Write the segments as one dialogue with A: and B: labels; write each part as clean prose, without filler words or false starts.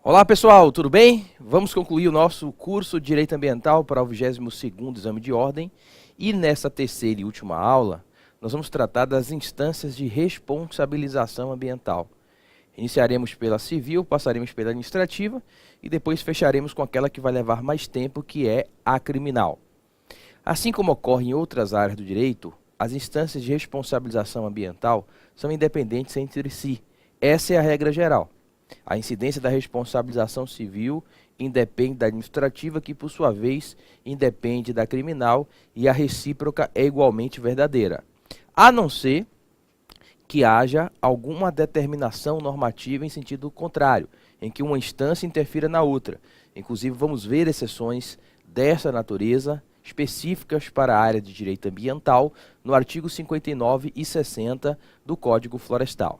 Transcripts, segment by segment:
A: Olá pessoal, tudo bem? Vamos concluir o nosso curso de Direito Ambiental para o 22º Exame de Ordem e nessa terceira e última aula nós vamos tratar das instâncias de responsabilização ambiental. Iniciaremos pela civil, passaremos pela administrativa e depois fecharemos com aquela que vai levar mais tempo, que é a criminal. Assim como ocorre em outras áreas do direito, as instâncias de responsabilização ambiental são independentes entre si. Essa é a regra geral. A incidência da responsabilização civil independe da administrativa, que por sua vez independe da criminal, e a recíproca é igualmente verdadeira, a não ser que haja alguma determinação normativa em sentido contrário, em que uma instância interfira na outra. Inclusive vamos ver exceções dessa natureza específicas para a área de direito ambiental no artigo 59 e 60 do Código Florestal.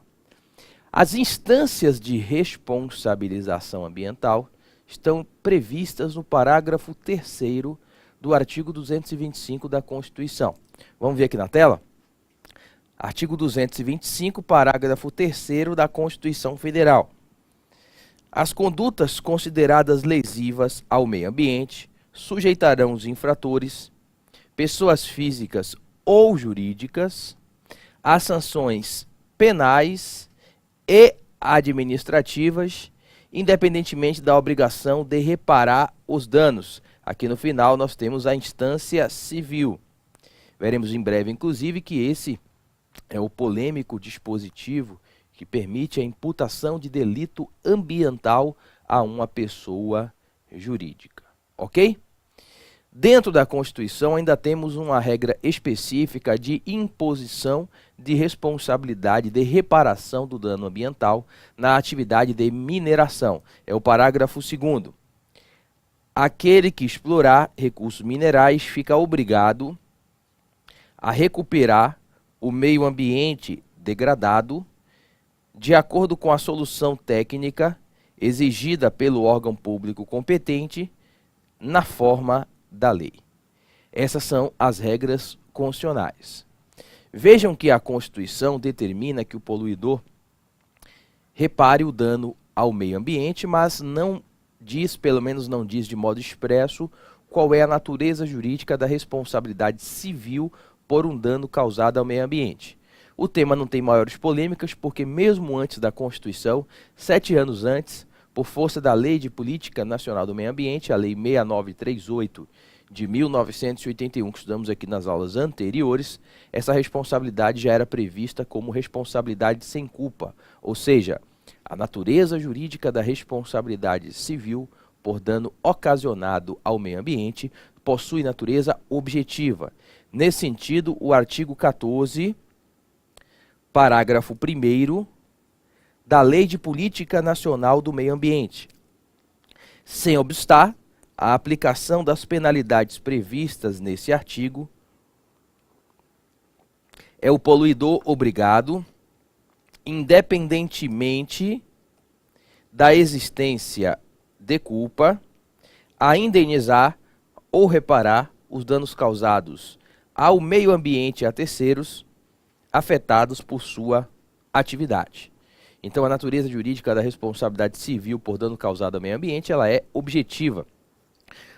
A: As instâncias de responsabilização ambiental estão previstas no parágrafo 3º do artigo 225 da Constituição. Vamos ver aqui na tela? Artigo 225, parágrafo 3º da Constituição Federal. As condutas consideradas lesivas ao meio ambiente sujeitarão os infratores, pessoas físicas ou jurídicas, a sanções penais e administrativas, independentemente da obrigação de reparar os danos. Aqui no final nós temos a instância civil. Veremos em breve, inclusive, que esse é o polêmico dispositivo que permite a imputação de delito ambiental a uma pessoa jurídica. Ok? Dentro da Constituição ainda temos uma regra específica de imposição de responsabilidade de reparação do dano ambiental na atividade de mineração. É o parágrafo 2º. Aquele que explorar recursos minerais fica obrigado a recuperar o meio ambiente degradado de acordo com a solução técnica exigida pelo órgão público competente na forma da lei. Essas são as regras constitucionais. Vejam que a Constituição determina que o poluidor repare o dano ao meio ambiente, mas não diz, pelo menos não diz de modo expresso, qual é a natureza jurídica da responsabilidade civil por um dano causado ao meio ambiente. O tema não tem maiores polêmicas, porque mesmo antes da Constituição, 7 anos antes, por força da Lei de Política Nacional do Meio Ambiente, a Lei 6938 de 1981, que estudamos aqui nas aulas anteriores, essa responsabilidade já era prevista como responsabilidade sem culpa, ou seja, a natureza jurídica da responsabilidade civil por dano ocasionado ao meio ambiente possui natureza objetiva. Nesse sentido, o artigo 14, parágrafo 1º, da Lei de Política Nacional do Meio Ambiente, sem obstar a aplicação das penalidades previstas nesse artigo, é o poluidor obrigado, independentemente da existência de culpa, a indenizar ou reparar os danos causados ao meio ambiente e a terceiros afetados por sua atividade. Então, a natureza jurídica da responsabilidade civil por dano causado ao meio ambiente, ela é objetiva.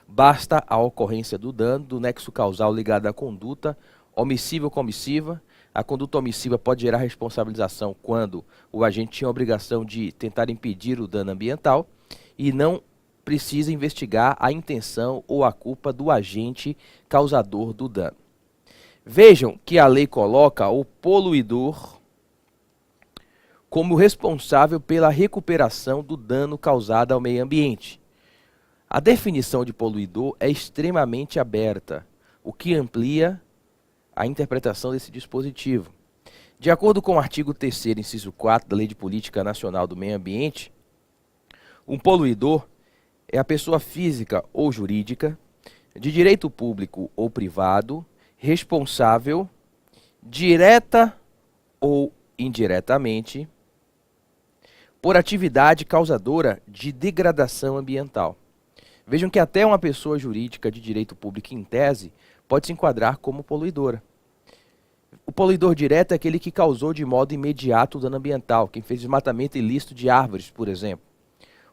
A: Basta a ocorrência do dano, do nexo causal ligado à conduta omissiva ou comissiva. A conduta omissiva pode gerar responsabilização quando o agente tinha a obrigação de tentar impedir o dano ambiental e não precisa investigar a intenção ou a culpa do agente causador do dano. Vejam que a lei coloca o poluidor como responsável pela recuperação do dano causado ao meio ambiente. A definição de poluidor é extremamente aberta, o que amplia a interpretação desse dispositivo. De acordo com o artigo 3º, inciso 4 da Lei de Política Nacional do Meio Ambiente, um poluidor é a pessoa física ou jurídica, de direito público ou privado, responsável, direta ou indiretamente, por atividade causadora de degradação ambiental. Vejam que até uma pessoa jurídica de direito público, em tese, pode se enquadrar como poluidora. O poluidor direto é aquele que causou de modo imediato o dano ambiental, quem fez desmatamento ilícito de árvores, por exemplo.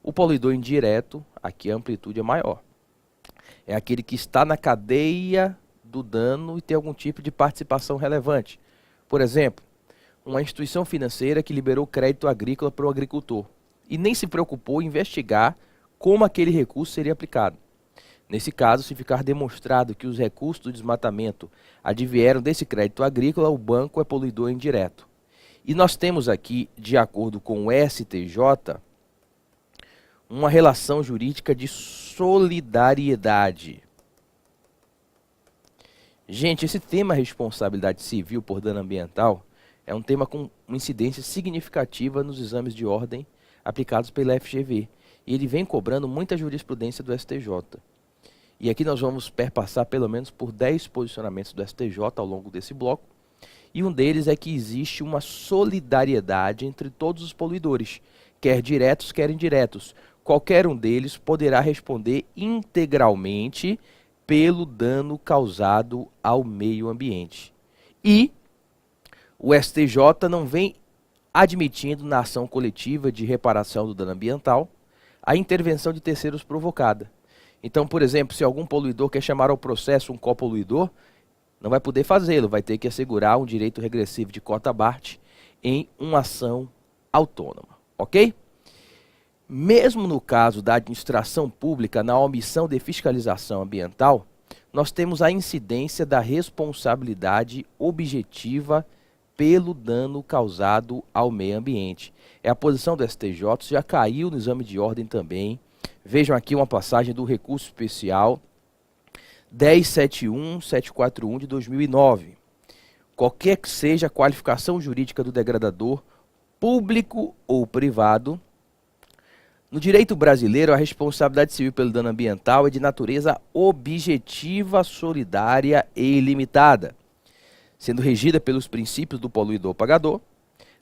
A: O poluidor indireto, aqui a amplitude é maior. É aquele que está na cadeia do dano e tem algum tipo de participação relevante. Por exemplo, uma instituição financeira que liberou crédito agrícola para o agricultor e nem se preocupou em investigar como aquele recurso seria aplicado. Nesse caso, se ficar demonstrado que os recursos do desmatamento advieram desse crédito agrícola, o banco é poluidor indireto. E nós temos aqui, de acordo com o STJ, uma relação jurídica de solidariedade. Gente, esse tema responsabilidade civil por dano ambiental é um tema com uma incidência significativa nos exames de ordem aplicados pela FGV. E ele vem cobrando muita jurisprudência do STJ. E aqui nós vamos perpassar pelo menos por 10 posicionamentos do STJ ao longo desse bloco. E um deles é que existe uma solidariedade entre todos os poluidores, quer diretos, quer indiretos. Qualquer um deles poderá responder integralmente pelo dano causado ao meio ambiente. E o STJ não vem admitindo na ação coletiva de reparação do dano ambiental a intervenção de terceiros provocada. Então, por exemplo, se algum poluidor quer chamar ao processo um copoluidor, não vai poder fazê-lo, vai ter que assegurar um direito regressivo de cota BART em uma ação autônoma, ok? Mesmo no caso da administração pública, na omissão de fiscalização ambiental, nós temos a incidência da responsabilidade objetiva pelo dano causado ao meio ambiente. É a posição do STJ, já caiu no exame de ordem também. Vejam aqui uma passagem do recurso especial 1071741 de 2009. Qualquer que seja a qualificação jurídica do degradador, público ou privado, no direito brasileiro, a responsabilidade civil pelo dano ambiental é de natureza objetiva, solidária e ilimitada, sendo regida pelos princípios do poluidor-pagador,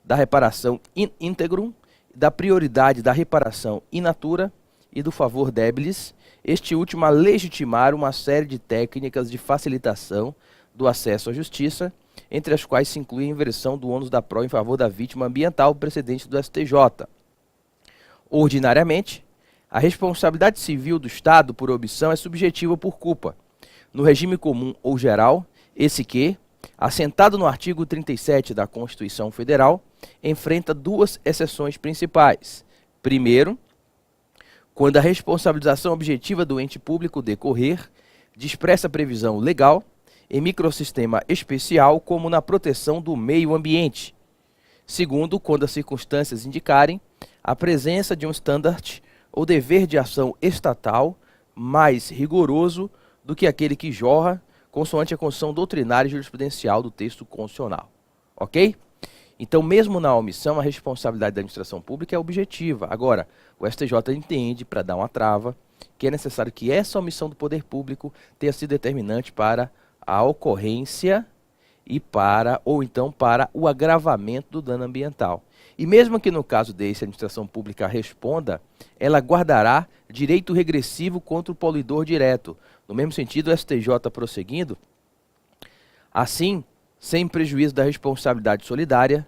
A: da reparação in integrum, da prioridade da reparação in natura e do favor debilis, este último a legitimar uma série de técnicas de facilitação do acesso à justiça, entre as quais se inclui a inversão do ônus da prova em favor da vítima ambiental precedente do STJ. Ordinariamente, a responsabilidade civil do Estado por omissão é subjetiva por culpa. No regime comum ou geral, esse que, assentado no artigo 37 da Constituição Federal, enfrenta duas exceções principais. Primeiro, quando a responsabilização objetiva do ente público decorrer de expressa previsão legal em microsistema especial, como na proteção do meio ambiente. Segundo, quando as circunstâncias indicarem a presença de um standard ou dever de ação estatal mais rigoroso do que aquele que jorra consoante a construção doutrinária e jurisprudencial do texto constitucional. Ok? Então, mesmo na omissão, a responsabilidade da administração pública é objetiva. Agora, o STJ entende, para dar uma trava, que é necessário que essa omissão do poder público tenha sido determinante para a ocorrência e ou então para o agravamento do dano ambiental. E mesmo que no caso desse a administração pública responda, ela guardará direito regressivo contra o poluidor direto. No mesmo sentido, o STJ prosseguindo, assim, sem prejuízo da responsabilidade solidária,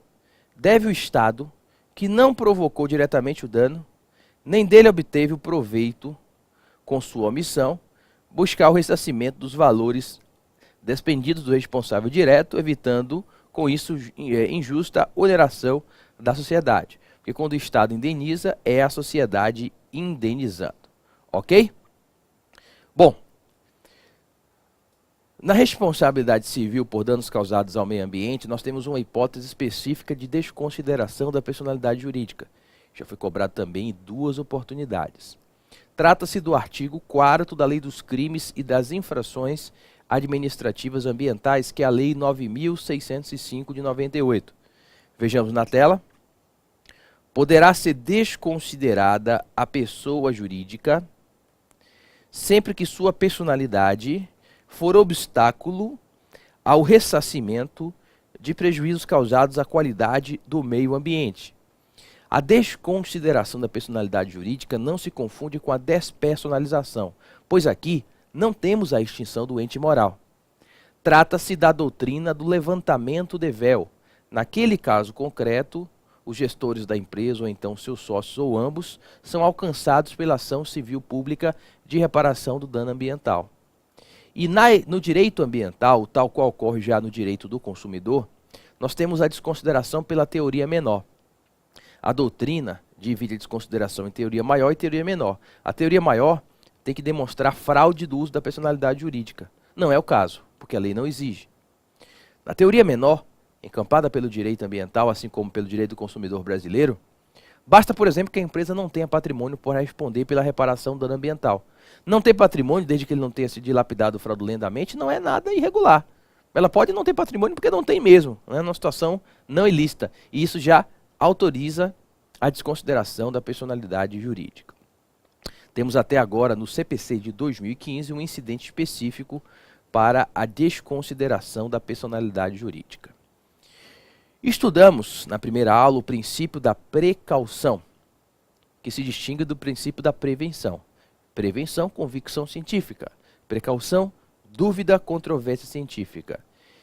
A: deve o Estado, que não provocou diretamente o dano, nem dele obteve o proveito com sua omissão, buscar o ressarcimento dos valores despendidos do responsável direto, evitando, com isso, injusta oneração da sociedade. Porque quando o Estado indeniza, é a sociedade indenizando. Ok? Bom, na responsabilidade civil por danos causados ao meio ambiente, nós temos uma hipótese específica de desconsideração da personalidade jurídica. Já foi cobrado também em 2 oportunidades. Trata-se do artigo 4º da Lei dos Crimes e das Infrações Administrativas Ambientais, que é a Lei 9.605 de 98. Vejamos na tela. Poderá ser desconsiderada a pessoa jurídica sempre que sua personalidade for obstáculo ao ressarcimento de prejuízos causados à qualidade do meio ambiente. A desconsideração da personalidade jurídica não se confunde com a despersonalização, pois aqui não temos a extinção do ente moral. Trata-se da doutrina do levantamento de véu. Naquele caso concreto, os gestores da empresa ou então seus sócios ou ambos são alcançados pela ação civil pública de reparação do dano ambiental. E no direito ambiental, tal qual ocorre já no direito do consumidor, nós temos a desconsideração pela teoria menor. A doutrina divide a desconsideração em teoria maior e teoria menor. A teoria maior tem que demonstrar fraude do uso da personalidade jurídica. Não é o caso, porque a lei não exige. Na teoria menor, encampada pelo direito ambiental, assim como pelo direito do consumidor brasileiro, basta, por exemplo, que a empresa não tenha patrimônio para responder pela reparação do dano ambiental. Não ter patrimônio, desde que ele não tenha se dilapidado fraudulentamente, não é nada irregular. Ela pode não ter patrimônio porque não tem mesmo, né, numa situação não ilícita. E isso já autoriza a desconsideração da personalidade jurídica. Temos até agora, no CPC de 2015, um incidente específico para a desconsideração da personalidade jurídica. Estudamos, na primeira aula, o princípio da precaução, que se distingue do princípio da prevenção. Prevenção, convicção científica. Precaução, dúvida, controvérsia científica.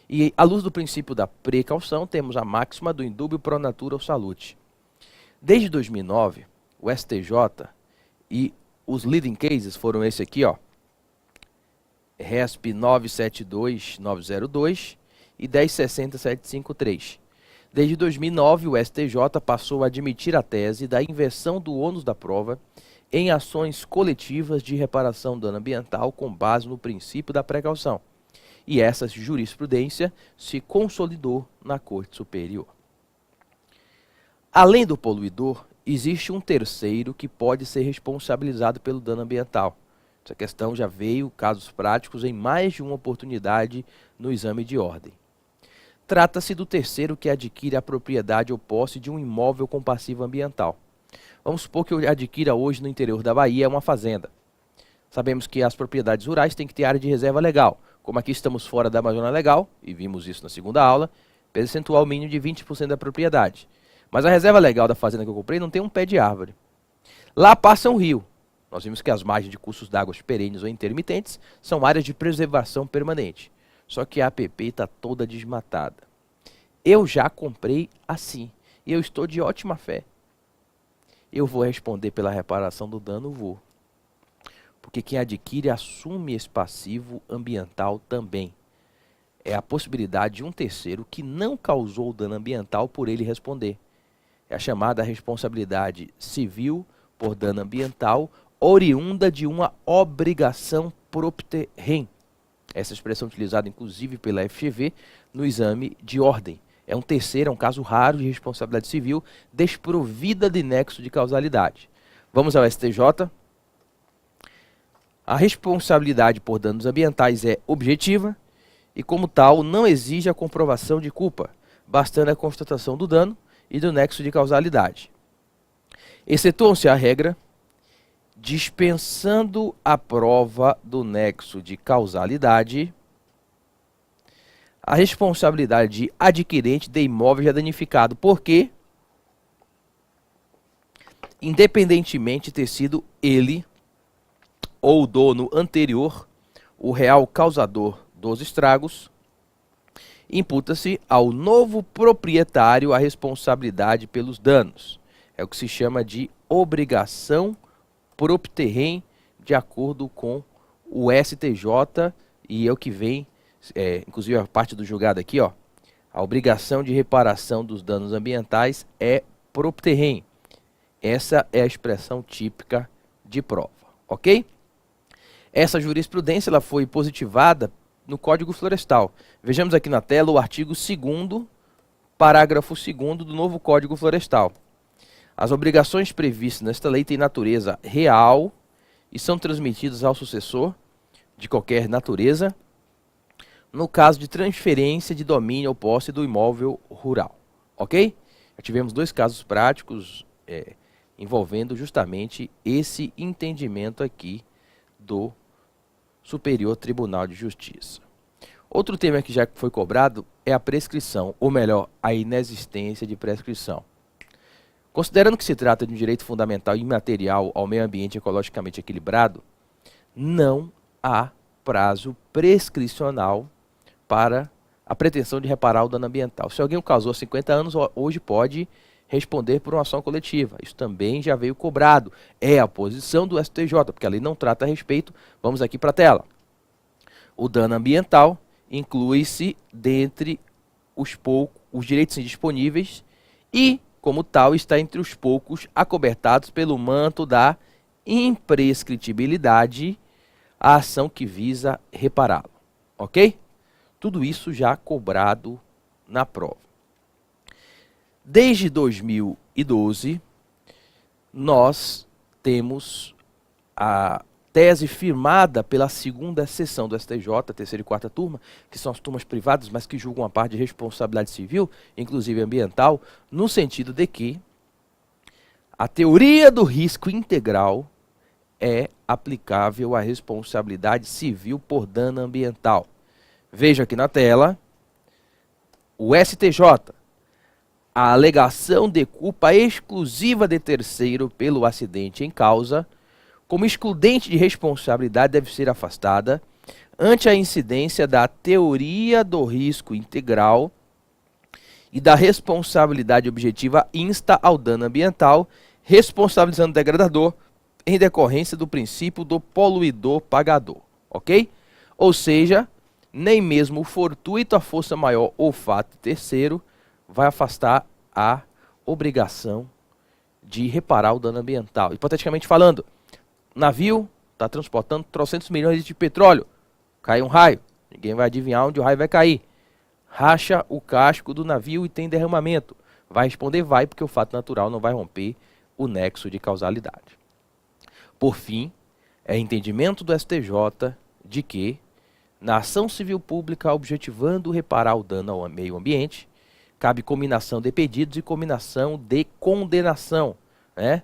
A: E, à luz do princípio da precaução, temos a máxima do indúbio pro natura ou salute. Desde 2009, o STJ e os leading cases foram esse aqui, ó, RESP 972-902 e 1060-753. Desde 2009, o STJ passou a admitir a tese da inversão do ônus da prova em ações coletivas de reparação do dano ambiental com base no princípio da precaução. E essa jurisprudência se consolidou na Corte Superior. Além do poluidor, existe um terceiro que pode ser responsabilizado pelo dano ambiental. Essa questão já veio, casos práticos, em mais de uma oportunidade no exame de ordem. Trata-se do terceiro que adquire a propriedade ou posse de um imóvel com passivo ambiental. Vamos supor que eu adquira hoje no interior da Bahia uma fazenda. Sabemos que as propriedades rurais têm que ter área de reserva legal. Como aqui estamos fora da Amazônia Legal, e vimos isso na segunda aula, percentual mínimo de 20% da propriedade. Mas a reserva legal da fazenda que eu comprei não tem um pé de árvore. Lá passa um rio. Nós vimos que as margens de cursos d'água perenes ou intermitentes são áreas de preservação permanente. Só que a APP está toda desmatada. Eu já comprei assim. E eu estou de ótima fé. Eu vou responder pela reparação do dano? Vou. Porque quem adquire assume esse passivo ambiental também. É a possibilidade de um terceiro que não causou o dano ambiental por ele responder. É a chamada responsabilidade civil por dano ambiental oriunda de uma obrigação propter rem. Essa expressão utilizada inclusive pela FGV no exame de ordem. É um terceiro, é um caso raro de responsabilidade civil desprovida de nexo de causalidade. Vamos ao STJ. A responsabilidade por danos ambientais é objetiva e, como tal, não exige a comprovação de culpa, bastando a constatação do dano e do nexo de causalidade. Excetuam-se a regra, dispensando a prova do nexo de causalidade, a responsabilidade de adquirente de imóvel já danificado, porque, independentemente de ter sido ele ou o dono anterior o real causador dos estragos, imputa-se ao novo proprietário a responsabilidade pelos danos. É o que se chama de obrigação propter rem, de acordo com o STJ, e é o que vem, inclusive a parte do julgado aqui, ó, a obrigação de reparação dos danos ambientais é propter rem. Essa é a expressão típica de prova, ok? Essa jurisprudência ela foi positivada no Código Florestal. Vejamos aqui na tela o artigo 2º, parágrafo 2º do novo Código Florestal. As obrigações previstas nesta lei têm natureza real e são transmitidas ao sucessor de qualquer natureza, no caso de transferência de domínio ou posse do imóvel rural. Ok? Já tivemos dois casos práticos envolvendo justamente esse entendimento aqui do Superior Tribunal de Justiça. Outro tema que já foi cobrado é a prescrição, ou melhor, a inexistência de prescrição. Considerando que se trata de um direito fundamental e imaterial ao meio ambiente ecologicamente equilibrado, não há prazo prescricional para a pretensão de reparar o dano ambiental. Se alguém o causou há 50 anos, hoje pode responder por uma ação coletiva. Isso também já veio cobrado. É a posição do STJ, porque a lei não trata a respeito. Vamos aqui para a tela. O dano ambiental inclui-se dentre os direitos indisponíveis e, como tal, está entre os poucos acobertados pelo manto da imprescritibilidade a ação que visa repará-lo. Ok? Tudo isso já cobrado na prova. Desde 2012, nós temos a tese firmada pela segunda sessão do STJ, terceira e quarta turma, que são as turmas privadas, mas que julgam a parte de responsabilidade civil, inclusive ambiental, no sentido de que a teoria do risco integral é aplicável à responsabilidade civil por dano ambiental. Veja aqui na tela, o STJ, a alegação de culpa exclusiva de terceiro pelo acidente em causa, como excludente de responsabilidade, deve ser afastada ante a incidência da teoria do risco integral e da responsabilidade objetiva insta ao dano ambiental, responsabilizando o degradador em decorrência do princípio do poluidor pagador, ok? Ou seja, nem mesmo o fortuito, a força maior ou fato terceiro vai afastar a obrigação de reparar o dano ambiental. Hipoteticamente falando, navio está transportando 300 milhões de petróleo, cai um raio, ninguém vai adivinhar onde o raio vai cair. Racha o casco do navio e tem derramamento. Vai responder? Vai, porque o fato natural não vai romper o nexo de causalidade. Por fim, é entendimento do STJ de que, na ação civil pública objetivando reparar o dano ao meio ambiente, cabe cominação de pedidos e cominação de condenação, né?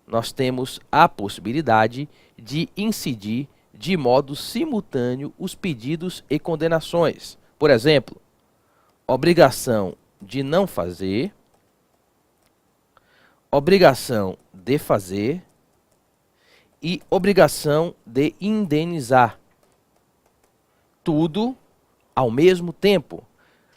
A: Nós temos a possibilidade de incidir de modo simultâneo os pedidos e condenações. Por exemplo, obrigação de não fazer, obrigação de fazer e obrigação de indenizar. Tudo ao mesmo tempo.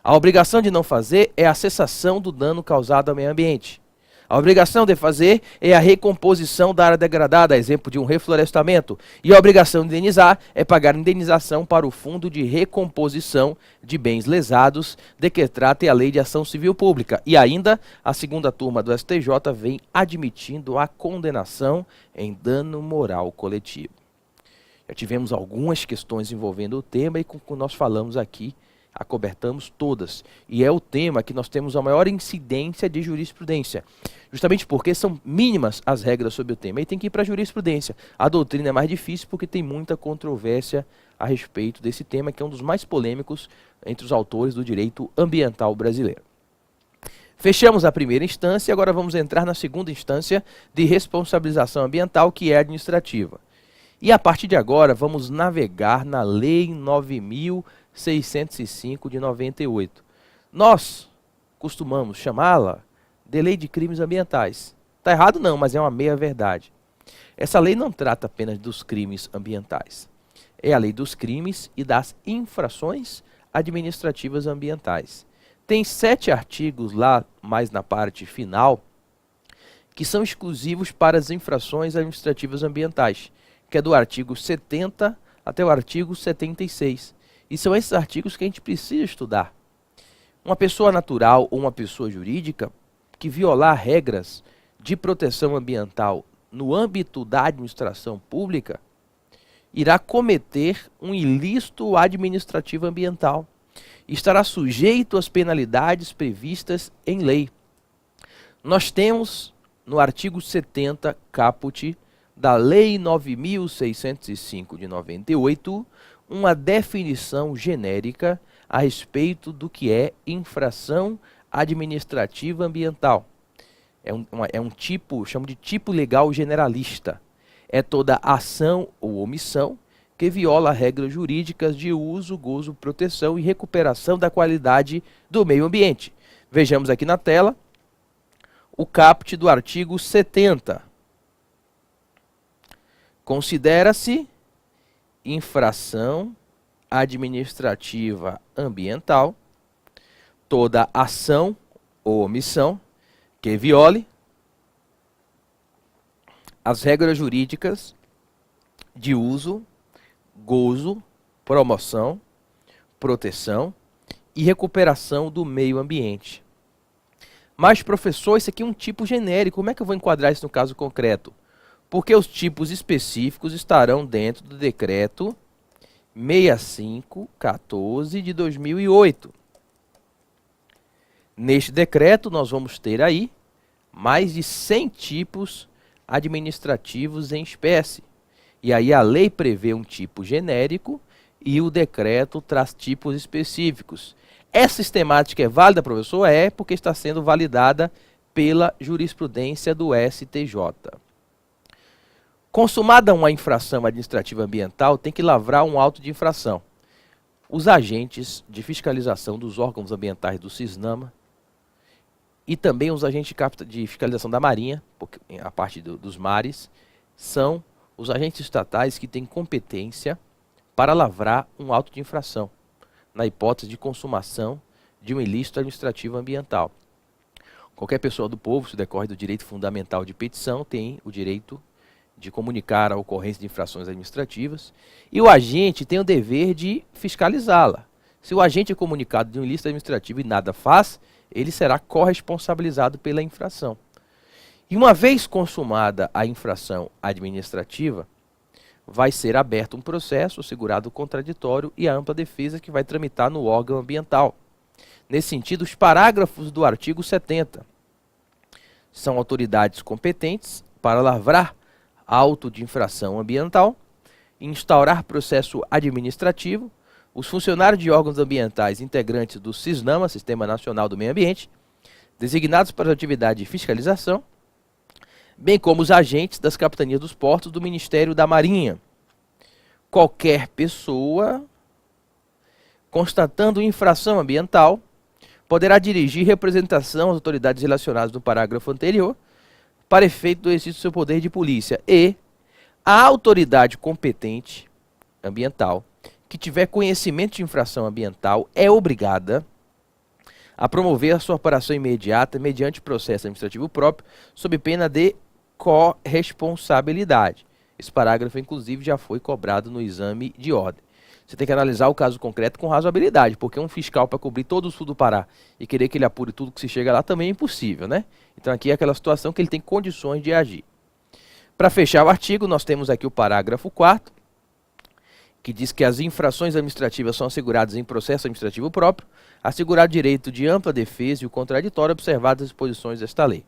A: A obrigação de não fazer é a cessação do dano causado ao meio ambiente. A obrigação de fazer é a recomposição da área degradada, exemplo de um reflorestamento. E a obrigação de indenizar é pagar indenização para o Fundo de Recomposição de Bens Lesados, de que trata a Lei de Ação Civil Pública. E ainda, a segunda turma do STJ vem admitindo a condenação em dano moral coletivo. Já tivemos algumas questões envolvendo o tema e com o que nós falamos aqui, acobertamos todas. E é o tema que nós temos a maior incidência de jurisprudência. Justamente porque são mínimas as regras sobre o tema. E tem que ir para a jurisprudência. A doutrina é mais difícil porque tem muita controvérsia a respeito desse tema, que é um dos mais polêmicos entre os autores do direito ambiental brasileiro. Fechamos a primeira instância e agora vamos entrar na segunda instância de responsabilização ambiental, que é administrativa. E a partir de agora vamos navegar na Lei 9.605 de 98. Nós costumamos chamá-la de Lei de Crimes Ambientais. Está errado não, mas é uma meia-verdade. Essa lei não trata apenas dos crimes ambientais. É a lei dos crimes e das infrações administrativas ambientais. Tem 7 artigos lá, mais na parte final, que são exclusivos para as infrações administrativas ambientais, que é do artigo 70 até o artigo 76. E são esses artigos que a gente precisa estudar. Uma pessoa natural ou uma pessoa jurídica que violar regras de proteção ambiental no âmbito da administração pública irá cometer um ilícito administrativo ambiental e estará sujeito às penalidades previstas em lei. Nós temos no artigo 70, caput, da Lei 9.605 de 98, uma definição genérica a respeito do que é infração administrativa ambiental. É um tipo, chamo de tipo legal generalista. É toda ação ou omissão que viola regras jurídicas de uso, gozo, proteção e recuperação da qualidade do meio ambiente. Vejamos aqui na tela o caput do artigo 70. Considera-se infração administrativa ambiental toda ação ou omissão que viole as regras jurídicas de uso, gozo, promoção, proteção e recuperação do meio ambiente. Mas, professor, isso aqui é um tipo genérico. Como é que eu vou enquadrar isso no caso concreto? Porque os tipos específicos estarão dentro do decreto 6514 de 2008. Neste decreto, nós vamos ter aí mais de 100 tipos administrativos em espécie. E aí a lei prevê um tipo genérico e o decreto traz tipos específicos. Essa sistemática é válida, professor? É, porque está sendo validada pela jurisprudência do STJ. Consumada uma infração administrativa ambiental, tem que lavrar um auto de infração. Os agentes de fiscalização dos órgãos ambientais do CISNAMA e também os agentes de fiscalização da Marinha, porque a parte dos mares, são os agentes estatais que têm competência para lavrar um auto de infração, na hipótese de consumação de um ilícito administrativo ambiental. Qualquer pessoa do povo, se decorre do direito fundamental de petição, tem o direito de comunicar a ocorrência de infrações administrativas, e o agente tem o dever de fiscalizá-la. Se o agente é comunicado de um ilícito administrativo e nada faz, ele será corresponsabilizado pela infração. E uma vez consumada a infração administrativa, vai ser aberto um processo, assegurado o contraditório e a ampla defesa que vai tramitar no órgão ambiental. Nesse sentido, os parágrafos do artigo 70 são autoridades competentes para lavrar auto de infração ambiental, instaurar processo administrativo, os funcionários de órgãos ambientais integrantes do CISNAMA, Sistema Nacional do Meio Ambiente, designados para atividade de fiscalização, bem como os agentes das capitanias dos portos do Ministério da Marinha. Qualquer pessoa, constatando infração ambiental, poderá dirigir representação às autoridades relacionadas no parágrafo anterior, para efeito do exercício do seu poder de polícia, e a autoridade competente ambiental que tiver conhecimento de infração ambiental é obrigada a promover a sua apuração imediata mediante processo administrativo próprio, sob pena de corresponsabilidade. Esse parágrafo, inclusive, já foi cobrado no exame de ordem. Você tem que analisar o caso concreto com razoabilidade, porque um fiscal, para cobrir todo o sul do Pará e querer que ele apure tudo que se chega lá, também é impossível, né? Então aqui é aquela situação que ele tem condições de agir. Para fechar o artigo, nós temos aqui o parágrafo 4º, que diz que as infrações administrativas são asseguradas em processo administrativo próprio, assegurado direito de ampla defesa e o contraditório, observadas as disposições desta lei.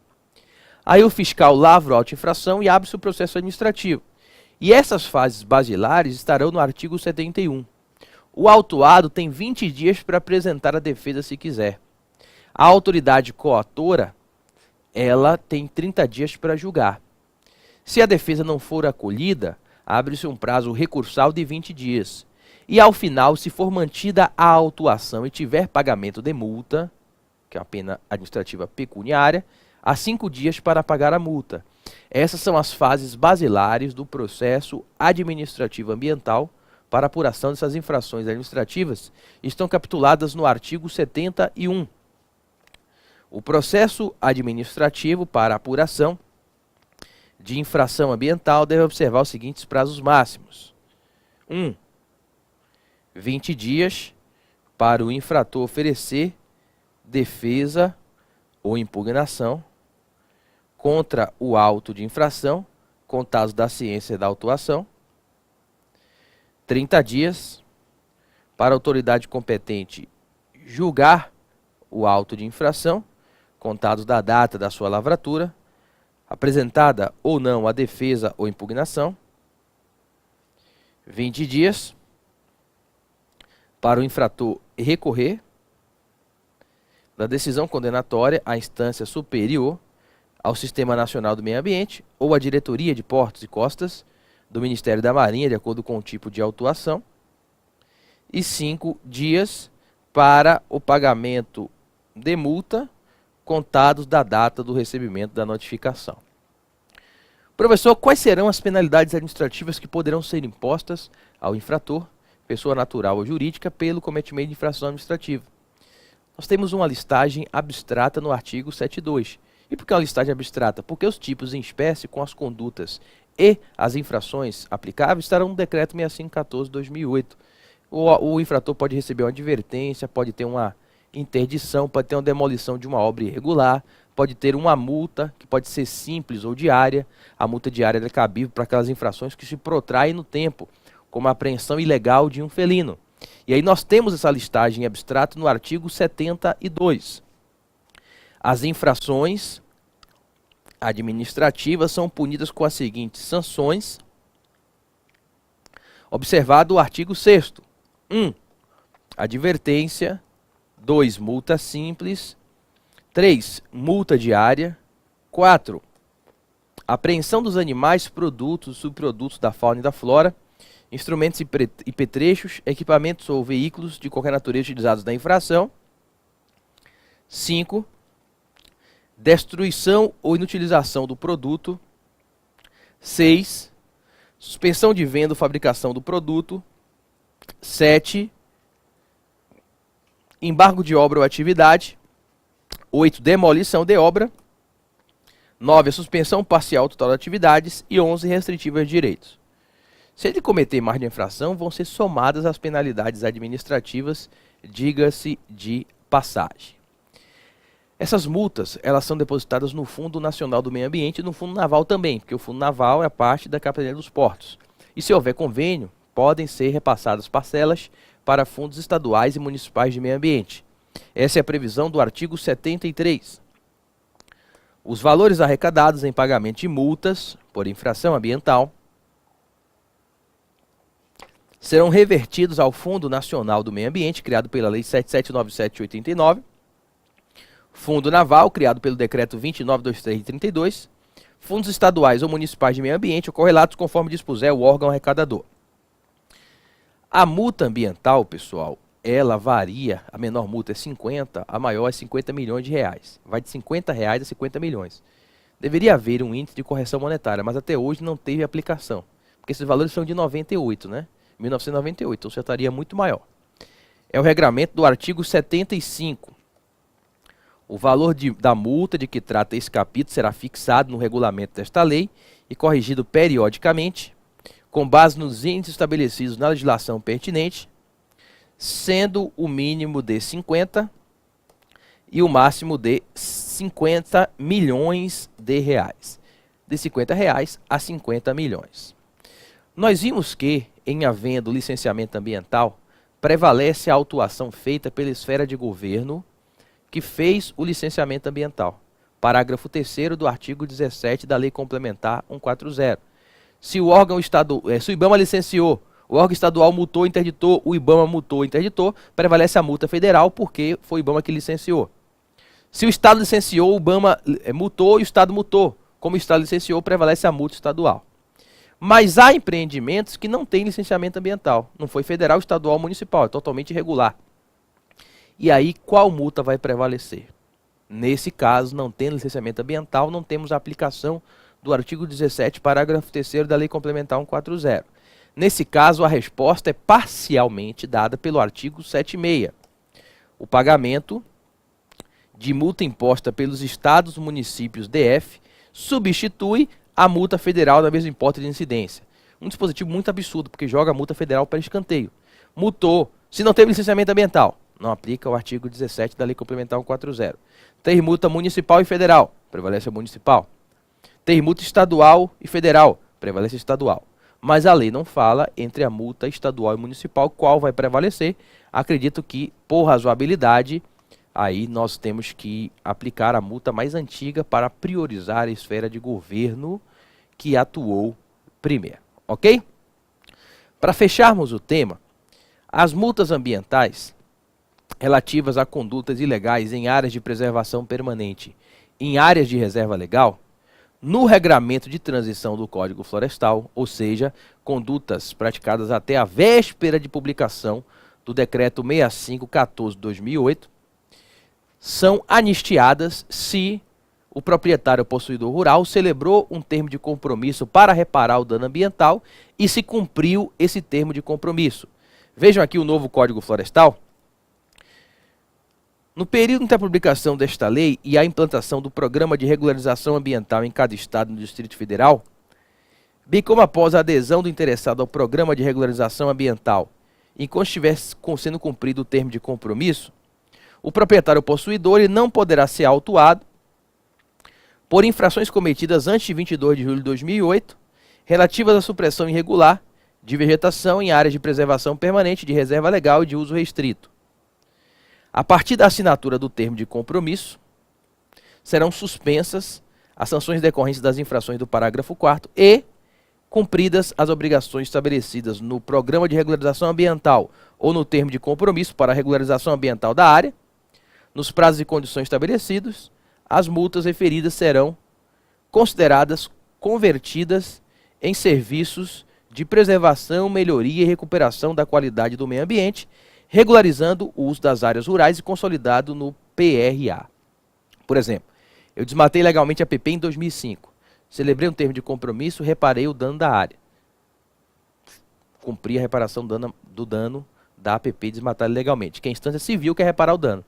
A: Aí o fiscal lavra a auto-infração e abre-se o processo administrativo. E essas fases basilares estarão no artigo 71. O autuado tem 20 dias para apresentar a defesa se quiser. A autoridade coautora, ela tem 30 dias para julgar. Se a defesa não for acolhida, abre-se um prazo recursal de 20 dias. E ao final, se for mantida a autuação e tiver pagamento de multa, que é uma pena administrativa pecuniária, há 5 dias para pagar a multa. Essas são as fases basilares do processo administrativo ambiental para apuração dessas infrações administrativas. Estão capituladas no artigo 71. O processo administrativo para apuração de infração ambiental deve observar os seguintes prazos máximos. 1. 20 dias para o infrator oferecer defesa ou impugnação contra o auto de infração, contados da ciência da autuação. 30 dias para a autoridade competente julgar o auto de infração, contados da data da sua lavratura, apresentada ou não a defesa ou impugnação. 20 dias para o infrator recorrer da decisão condenatória à instância superior ao Sistema Nacional do Meio Ambiente ou à Diretoria de Portos e Costas do Ministério da Marinha, de acordo com o tipo de autuação. E 5 dias para o pagamento de multa, contados da data do recebimento da notificação. Professor, quais serão as penalidades administrativas que poderão ser impostas ao infrator, pessoa natural ou jurídica, pelo cometimento de infração administrativa? Nós temos uma listagem abstrata no artigo 72, E por que uma listagem abstrata? Porque os tipos em espécie com as condutas e as infrações aplicáveis estarão no Decreto 6514/2008. O infrator pode receber uma advertência, pode ter uma interdição, pode ter uma demolição de uma obra irregular, pode ter uma multa, que pode ser simples ou diária. A multa diária é cabível para aquelas infrações que se protraem no tempo, como a apreensão ilegal de um felino. E aí nós temos essa listagem abstrata no artigo 72. As infrações administrativas são punidas com as seguintes sanções, observado o artigo 6º. 1. Advertência. 2. Multa simples. 3. Multa diária. 4. Apreensão dos animais, produtos, subprodutos da fauna e da flora, instrumentos e petrechos, equipamentos ou veículos de qualquer natureza utilizados na infração. 5. Destruição ou inutilização do produto. 6. Suspensão de venda ou fabricação do produto. 7. Embargo de obra ou atividade. 8. Demolição de obra. 9. A suspensão parcial ou total de atividades. E 11. Restritivas de direitos. Se ele cometer mais de infração, vão ser somadas as penalidades administrativas, diga-se de passagem. Essas multas, elas são depositadas no Fundo Nacional do Meio Ambiente e no Fundo Naval também, porque o Fundo Naval é a parte da Capitania dos Portos. E se houver convênio, podem ser repassadas parcelas para fundos estaduais e municipais de meio ambiente. Essa é a previsão do artigo 73. Os valores arrecadados em pagamento de multas por infração ambiental serão revertidos ao Fundo Nacional do Meio Ambiente, criado pela Lei 7797/89, Fundo Naval, criado pelo Decreto 2923 de 32, fundos estaduais ou municipais de meio ambiente ou correlatos conforme dispuser o órgão arrecadador. A multa ambiental, pessoal, ela varia, a menor multa é 50, a maior é 50 milhões de reais. Vai de 50 reais a 50 milhões. Deveria haver um índice de correção monetária, mas até hoje não teve aplicação, porque esses valores são de 98, né? 1998, então já estaria muito maior. É o regramento do artigo 75. O valor da multa de que trata esse capítulo será fixado no regulamento desta lei e corrigido periodicamente, com base nos índices estabelecidos na legislação pertinente, sendo o mínimo de 50 e o máximo de 50 milhões de reais. De 50 reais a 50 milhões. Nós vimos que, em havendo licenciamento ambiental, prevalece a autuação feita pela esfera de governo que fez o licenciamento ambiental. Parágrafo 3º do artigo 17 da Lei Complementar 140. Se o órgão estadual, se o IBAMA licenciou, o órgão estadual multou, interditou, o IBAMA multou, interditou, prevalece a multa federal porque foi o IBAMA que licenciou. Se o Estado licenciou, o IBAMA multou e o Estado multou. Como o Estado licenciou, prevalece a multa estadual. Mas há empreendimentos que não têm licenciamento ambiental. Não foi federal, estadual ou municipal, é totalmente irregular. E aí, qual multa vai prevalecer? Nesse caso, não tendo licenciamento ambiental, não temos a aplicação do artigo 17, parágrafo 3º da Lei Complementar 140. Nesse caso, a resposta é parcialmente dada pelo artigo 76. O pagamento de multa imposta pelos estados, municípios, DF, substitui a multa federal da mesma importe de incidência. Um dispositivo muito absurdo, porque joga a multa federal para escanteio. Multou, se não teve licenciamento ambiental, não aplica o artigo 17 da Lei Complementar 140. Tem multa municipal e federal, prevalece a municipal. Tem multa estadual e federal, prevalece a estadual. Mas a lei não fala entre a multa estadual e municipal qual vai prevalecer. Acredito que, por razoabilidade, aí nós temos que aplicar a multa mais antiga para priorizar a esfera de governo que atuou primeiro, ok? Para fecharmos o tema, as multas ambientais relativas a condutas ilegais em áreas de preservação permanente, em áreas de reserva legal, no regramento de transição do Código Florestal, ou seja, condutas praticadas até a véspera de publicação do Decreto 6514/2008, são anistiadas se o proprietário ou possuidor rural celebrou um termo de compromisso para reparar o dano ambiental e se cumpriu esse termo de compromisso. Vejam aqui o novo Código Florestal. No período entre a publicação desta lei e a implantação do Programa de Regularização Ambiental em cada estado no Distrito Federal, bem como após a adesão do interessado ao Programa de Regularização Ambiental, enquanto estiver sendo cumprido o termo de compromisso, o proprietário possuidor ele não poderá ser autuado por infrações cometidas antes de 22 de julho de 2008, relativas à supressão irregular de vegetação em áreas de preservação permanente, de reserva legal e de uso restrito. A partir da assinatura do termo de compromisso, serão suspensas as sanções decorrentes das infrações do parágrafo 4º e cumpridas as obrigações estabelecidas no Programa de Regularização Ambiental ou no termo de compromisso para a regularização ambiental da área, nos prazos e condições estabelecidos, as multas referidas serão consideradas convertidas em serviços de preservação, melhoria e recuperação da qualidade do meio ambiente, regularizando o uso das áreas rurais e consolidado no PRA. Por exemplo, eu desmatei legalmente a PP em 2005. Celebrei um termo de compromisso, reparei o dano da área. Cumpri a reparação do dano da APP desmatada legalmente, que é a instância civil quer reparar o dano.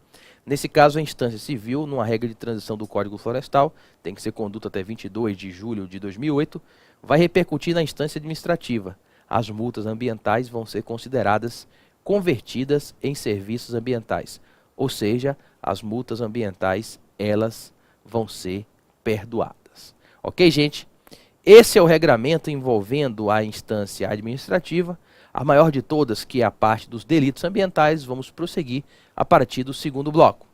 A: Nesse caso, a instância civil, numa regra de transição do Código Florestal, tem que ser conduta até 22 de julho de 2008, vai repercutir na instância administrativa. As multas ambientais vão ser consideradas convertidas em serviços ambientais, ou seja, as multas ambientais, elas vão ser perdoadas. Ok, gente? Esse é o regramento envolvendo a instância administrativa, a maior de todas, que é a parte dos delitos ambientais. Vamos prosseguir a partir do segundo bloco.